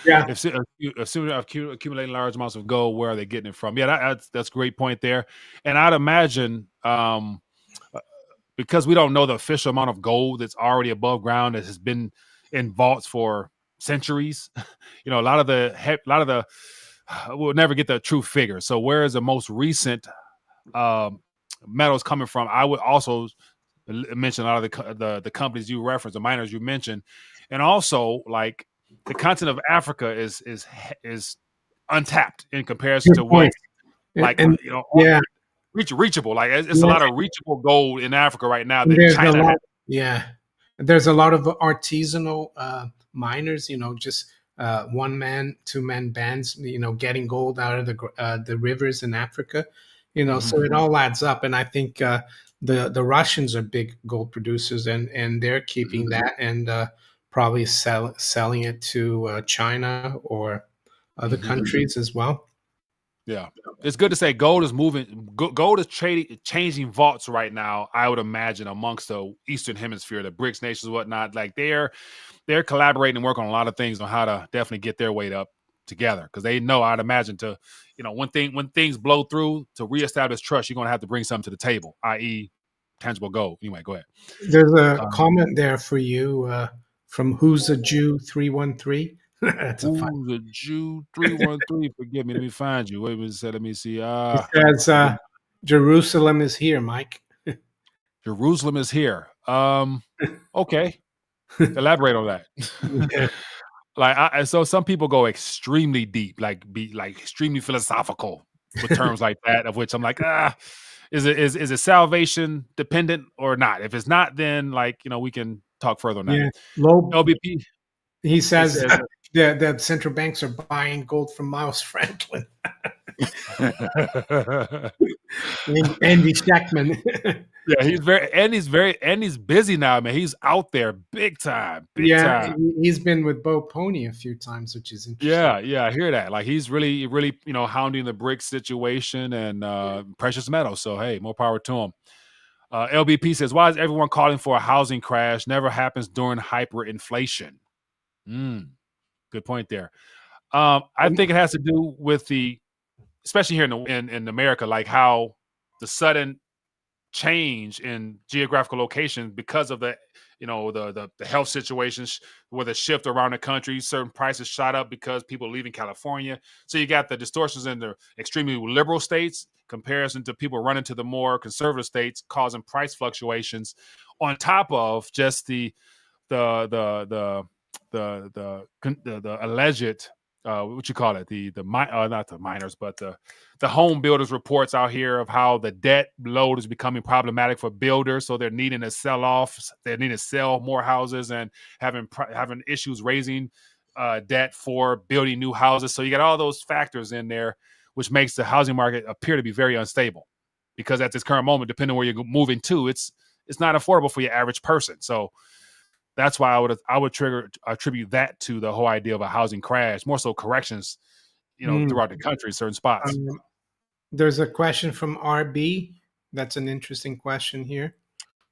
Yeah. Assuming accumulating large amounts of gold, where are they getting it from? Yeah, that's a great point there. And I'd imagine, uh, because we don't know the official amount of gold that's already above ground that has been in vaults for centuries. A lot of the we'll never get the true figure. So where is the most recent um, metals coming from? I would also mention a lot of the companies you referenced, the miners you mentioned, and also like the continent of Africa is untapped in comparison Good to point. what's like And yeah, reachable. Like it's a yeah, lot of reachable gold in Africa right now and that there's a China has. lot. Yeah, there's a lot of artisanal miners. Just one man, two man bands. Getting gold out of the rivers in Africa. So Mhm, it all adds up, and I think the Russians are big gold producers, and they're keeping mhm, that and probably selling it to China or other mhm. countries as well. Yeah. It's good to say gold is moving. Gold is changing vaults right now. I would imagine amongst the Eastern Hemisphere, the BRICS nations, whatnot. Like they're collaborating and working on a lot of things on how to definitely get their weight up together because they know. I'd imagine to, when things blow through to reestablish trust, you're going to have to bring something to the table, i.e., tangible gold. Anyway, go ahead. There's a Um, comment there for you from Who's a Jew 313. That's a fun. who's a Jew 313? Forgive me. Let me find you. Wait a minute. Let me see. He says, Forgive me. Jerusalem is here, Mike. Jerusalem is here. Okay. Elaborate on that. Yeah. So some people go extremely deep, like be like extremely philosophical with terms like that, of which I'm like, is it salvation dependent or not? If it's not, then we can talk further on that. Yeah. Low. LBP, He it says says the central banks are buying gold from Miles Franklin. Andy Shackman. Yeah, he's busy now, man. He's out there big time, big Yeah, time. he's been with Bo Pony a few times, which is interesting. Yeah, yeah, I hear that. Like he's really, hounding the brick situation and precious metals. So hey, more power to him. LBP says, "Why is everyone calling for a housing crash? Never happens during hyperinflation." Mm, good point there. I think it has to do with especially here in America, like how the sudden change in geographical location because of the health situations where the shift around the country, certain prices shot up because people leaving California. So you got the distortions in the extremely liberal states comparison to people running to the more conservative states, causing price fluctuations on top of just the the the the alleged what you call it, not the miners, but the home builders reports out here of how the debt load is becoming problematic for builders, so they're needing to they need to sell more houses and having issues raising debt for building new houses. So you got all those factors in there, which makes the housing market appear to be very unstable. Because at this current moment, depending on where you're moving to, it's not affordable for your average person. So that's why I would attribute that to the whole idea of a housing crash, more so corrections, Mm. throughout the country, certain spots. Um, there's a question from RB. That's an interesting question here.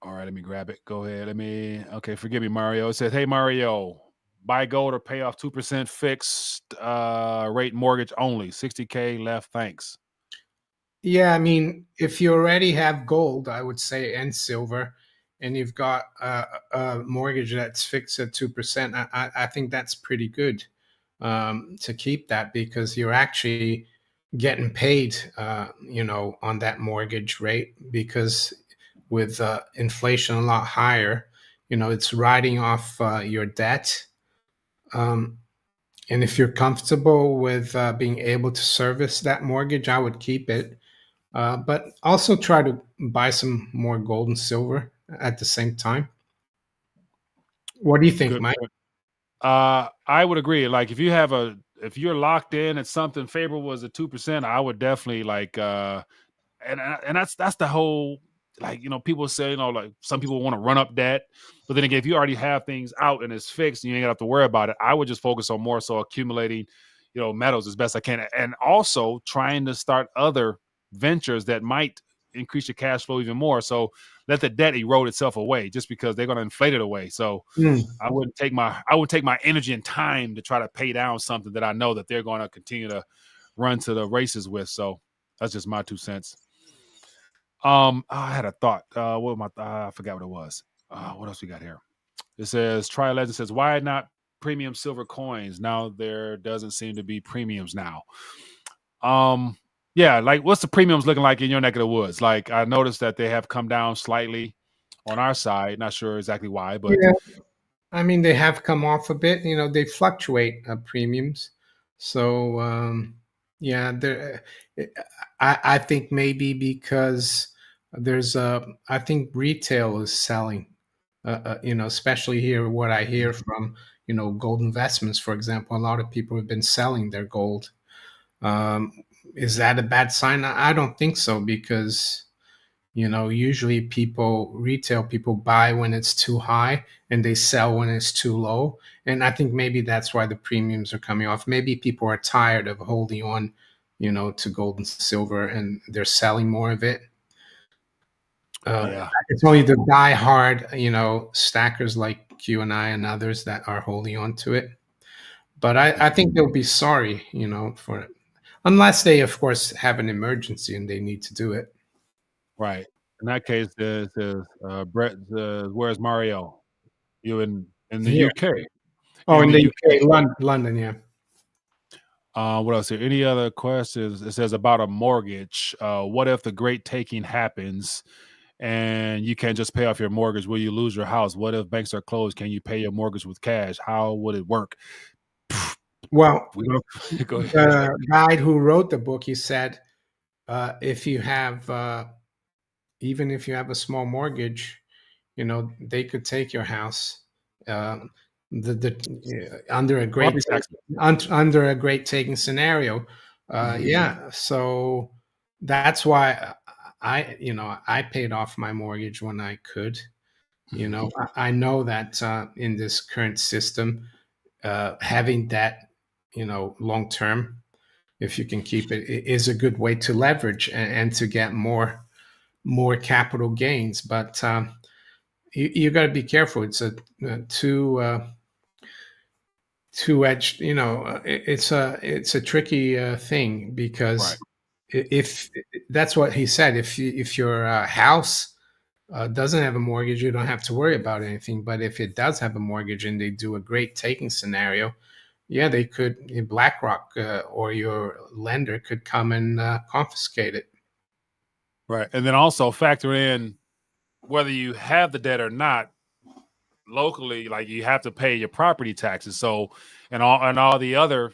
All right, let me grab it. Go ahead. Okay, forgive me, Mario. It says, "Hey, Mario, buy gold or pay off 2% fixed rate mortgage only. 60K left. Thanks." Yeah, I mean, if you already have gold, I would say, and silver, and you've got a mortgage that's fixed at 2%, I think that's pretty good to keep that because you're actually getting paid, on that mortgage rate because with inflation a lot higher, it's riding off your debt. Um, and if you're comfortable with being able to service that mortgage, I would keep it. But also try to buy some more gold and silver at the same time. What do you think, Good Mike? point. I would agree. Like if you're locked in at something favorable as a 2%, I would definitely and that's the whole, people say, like some people want to run up debt, but then again, if you already have things out and it's fixed and you ain't gonna have to worry about it, I would just focus on more so accumulating metals as best I can, and also trying to start other ventures that might increase your cash flow even more. So let the debt erode itself away, just because they're going to inflate it away. So Mm. I wouldn't take my energy and time to try to pay down something that I know that they're going to continue to run to the races with. So that's just my 2 cents. I had a thought. What my I forgot what it was. What else we got here? It says Tri Legend says, "Why not premium silver coins? Now there doesn't seem to be premiums now." Um, yeah, like what's the premiums looking like in your neck of the woods? Like I noticed that they have come down slightly on our side. Not sure exactly why, but Yeah, I mean they have come off a bit. They fluctuate premiums. So yeah, I think maybe because I think retail is selling. Especially here, what I hear from gold investments, for example, a lot of people have been selling their gold. Um, is that a bad sign? I don't think so because usually retail people buy when it's too high and they sell when it's too low. And I think maybe that's why the premiums are coming off. Maybe people are tired of holding on, to gold and silver and they're selling more of it. yeah, It's only the die-hard, stackers like you and I and others that are holding on to it. But I think they'll be sorry, for it. Unless they, of course, have an emergency and they need to do it. right. In that case, Brett says, "Where's Mario? You in the Here. UK? Oh, In in the the UK?" UK, London, yeah. What else here? Any other questions? It says about a mortgage. What if the great taking happens and you can't just pay off your mortgage? Will you lose your house? What if banks are closed? Can you pay your mortgage with cash? How would it work? Well, We don't go ahead. the guy who wrote the book, he said, if you have, even if you have a small mortgage, they could take your house. Um, under a Property great tax. under a great taking scenario. Hmm. Yeah, so that's why I paid off my mortgage when I could. Hmm. I know that in this current system, having debt, long term, if you can keep it, is a good way to leverage and to get more capital gains. But you got to be careful. It's a two edged. It's a tricky thing Right. because if that's what he said, if your house doesn't have a mortgage, you don't have to worry about anything. But if it does have a mortgage and they do a great taking scenario, yeah, they could. BlackRock or your lender could come and confiscate it. Right. And then also factor in whether you have the debt or not locally, like you have to pay your property taxes. So, and all the other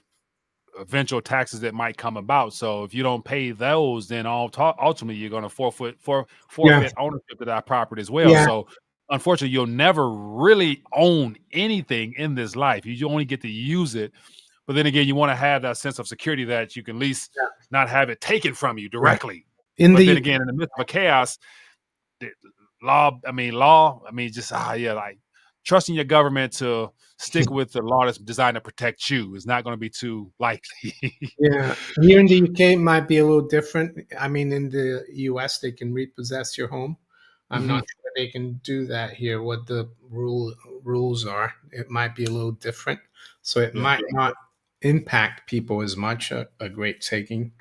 eventual taxes that might come about. So if you don't pay those, then ultimately you're going to Yeah, forfeit ownership of that property as well. yeah, So unfortunately, you'll never really own anything in this life. You only get to use it. But then again, you want to have that sense of security that you can at least yeah, not have it taken from you right. directly. In But then the again, in the midst of a chaos, the law, just yeah, like trusting your government to stick with the law that's designed to protect you is not going to be too likely. Yeah, here in the UK it might be a little different. I mean, in the US they can repossess your home. I'm Hmm. not sure they can do that here. What the rules are, it might be a little different. So it Yeah, might not impact people as much. A great taking,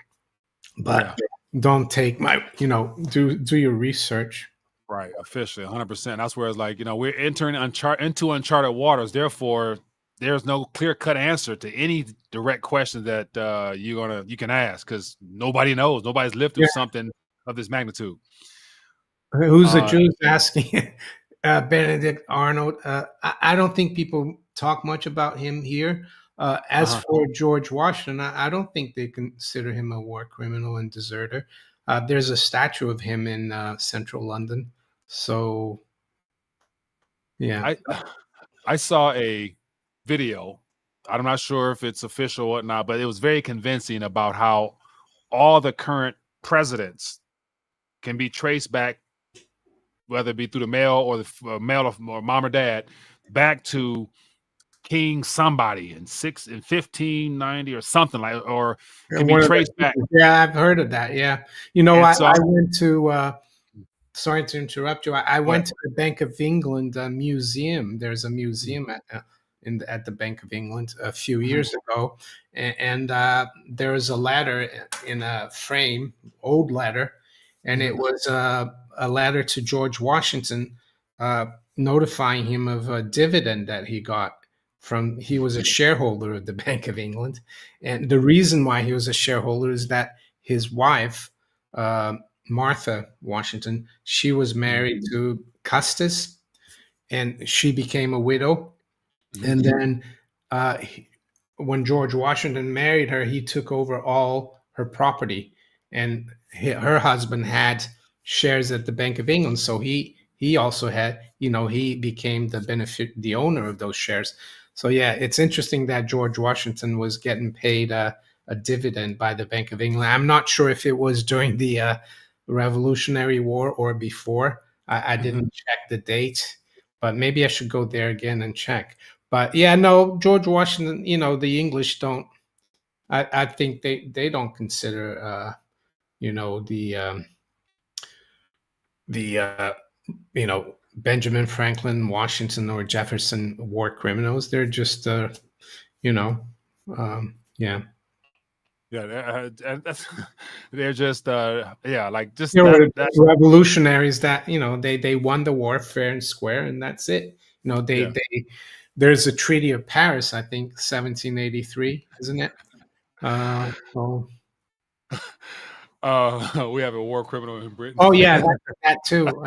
but yeah, don't take my. Do your research. right. Officially, 100%. That's where it's like we're entering into uncharted waters. Therefore, there's no clear cut answer to any direct question that you can ask because nobody knows. Nobody's lived through Yeah, something of this magnitude. who's the Uh Jews asking? Benedict Arnold. I don't think people talk much about him here. As huh. for George Washington, I don't think they consider him a war criminal and deserter. There's a statue of him in central London. So, yeah. I I saw a video. I'm not sure if it's official or whatnot, but it was very convincing about how all the current presidents can be traced back, whether it be through the mail or the mail of or mom or dad, back to King somebody in 1590 or something like, or can And be one of traced back. the, yeah, I've heard of that. Yeah. And I so, went to sorry to interrupt you. I but went to the Bank of England museum. There's a mhm, museum at the Bank of England a few mhm, years ago, and there was a letter in a frame, old letter, and mhm, it was a letter to George Washington, uh, notifying him of a dividend that he got from. He was a shareholder of the Bank of England, and the reason why he was a shareholder is that his wife. Uh, Martha Washington, she was mhm, married to Custis and she became a widow. mhm, And then uh, when George Washington married her, he took over all her property. And her husband had shares at the Bank of England. So he also had, he became the owner of those shares. So yeah, it's interesting that George Washington was getting paid a dividend by the Bank of England. I'm not sure if it was during the Revolutionary War or before. I mhm. didn't check the date, but maybe I should go there again and check. But yeah, no, George Washington, the English don't. I think they don't consider you know the um, the Benjamin Franklin, Washington, or Jefferson war criminals. They're just you know yeah. Yeah, and that's they're just yeah, like just There were that revolutionaries that they won the war fair and square, and that's it. yeah. There's a Treaty of Paris, I think, 1783, isn't it? So We have a war criminal in Britain. Oh yeah, that too.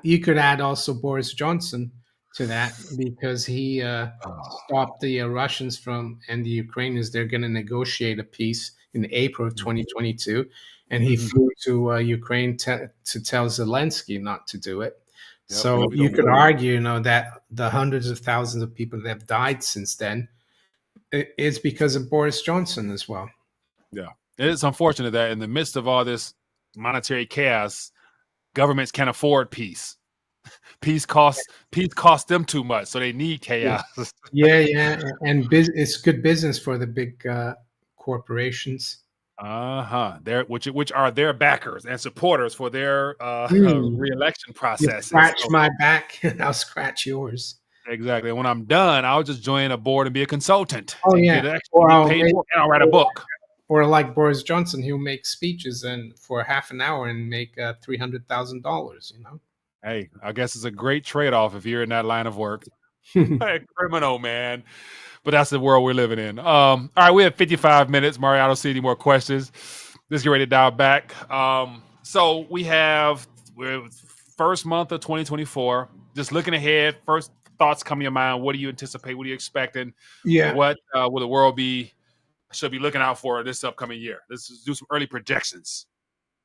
You could add also Boris Johnson to that because he Oh, stopped the Russians from and the Ukrainians. They're going to negotiate a peace in April of mhm, 2022, and he mhm. flew to Ukraine to tell Zelensky not to do it. Yep, So we you don't could argue, that the hundreds of thousands of people that have died since then, it's because of Boris Johnson as well. yeah. It's unfortunate that in the midst of all this monetary chaos, governments can't afford peace. Peace costs them too much, so they need Yeah, chaos. yeah, and it's good business for the big corporations. They're which are their backers and supporters for their Mm, reelection you processes. scratch So my back, and I'll scratch yours. exactly. When I'm done, I'll just join a board and be a consultant Oh and yeah, get extra, or get I'll paid make, more, and I'll write a or, book. or like Boris Johnson, he'll make speeches and for half an hour and make $300,000. Hey, I guess it's a great trade-off if you're in that line of work. Hey, criminal, man. But that's the world we're living in. All right, we have 55 minutes. Mario, I don't see any more questions. Let's get ready to dial back. So we're first month of 2024. Just looking ahead, first thoughts come to your mind. What do you anticipate? What are you expecting? Yeah, What will the world should be looking out for this upcoming year? Let's just do some early projections.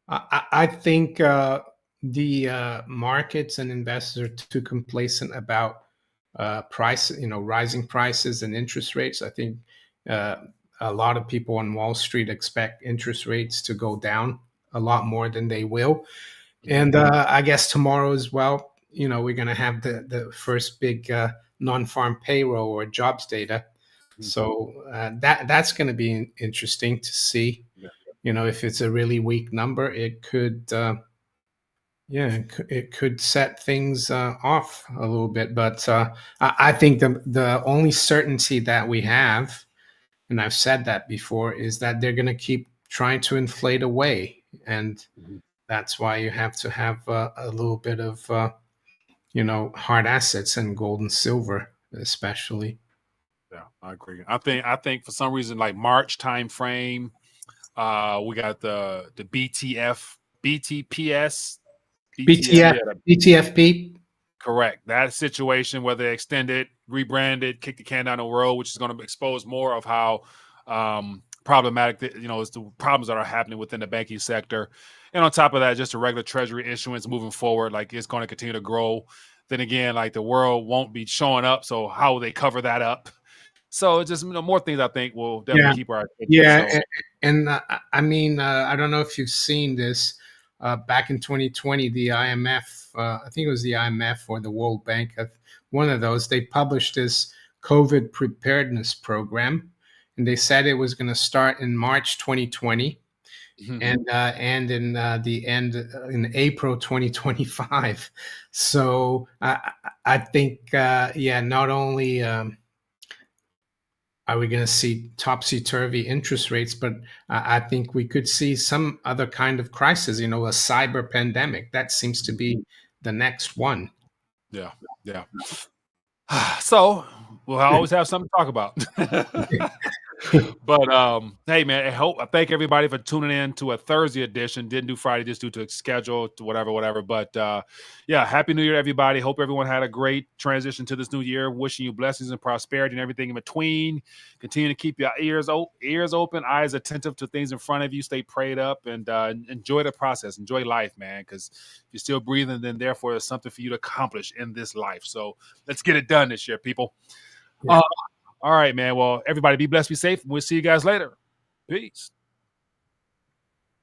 I think the markets and investors are too complacent about rising prices and interest rates. I think uh, a lot of people on Wall Street expect interest rates to go down a lot more than they will. Mhm, And I guess tomorrow as well, we're going to have the first big non-farm payroll or jobs data. mhm. So that's going to be interesting to see. Yeah. If it's a really weak number, it could, yeah, it could set things off a little bit. But I think the only certainty that we have, and I've said that before, is that they're going to keep trying to inflate away, and Mhm. that's why you have to have a little bit of hard assets and gold and silver, especially. Yeah, I agree. I think for some reason, like March time frame, we got the BTF, BTPS, BTF. BTF, Yeah, BTFP. correct. That situation, whether they extend it, rebrand it, kick the can down the road, which is going to expose more of how problematic, is the problems that are happening within the banking sector. And on top of that, just a regular treasury issuance moving forward, like it's going to continue to grow. Then again, like the world won't be showing up. So how will they cover that up? So it's just more things I think will definitely Yeah, keep our attention. yeah, So and I mean, I don't know if you've seen this. Back in 2020, the IMF, I think it was the IMF or the World Bank, one of those, they published this COVID preparedness program, and they said it was going to start in March 2020 and in the end in April 2025. So I think, yeah, not only. Are we going to see topsy turvy interest rates? But I think we could see some other kind of crisis, a cyber pandemic. That seems to be the next one. yeah, yeah. So we'll always have something to talk about. But hey man, I thank everybody for tuning in to a Thursday edition. Didn't do Friday just due to schedule, to whatever. But yeah, happy New Year, everybody. Hope everyone had a great transition to this new year. Wishing you blessings and prosperity and everything in between. Continue to keep your ears open, eyes attentive to things in front of you. Stay prayed up and enjoy the process. Enjoy life, man. Because if you're still breathing, then therefore there's something for you to accomplish in this life. So let's get it done this year, people. Yeah. Uh, all right, man. Well, everybody be blessed, be safe. We'll see you guys later. Peace.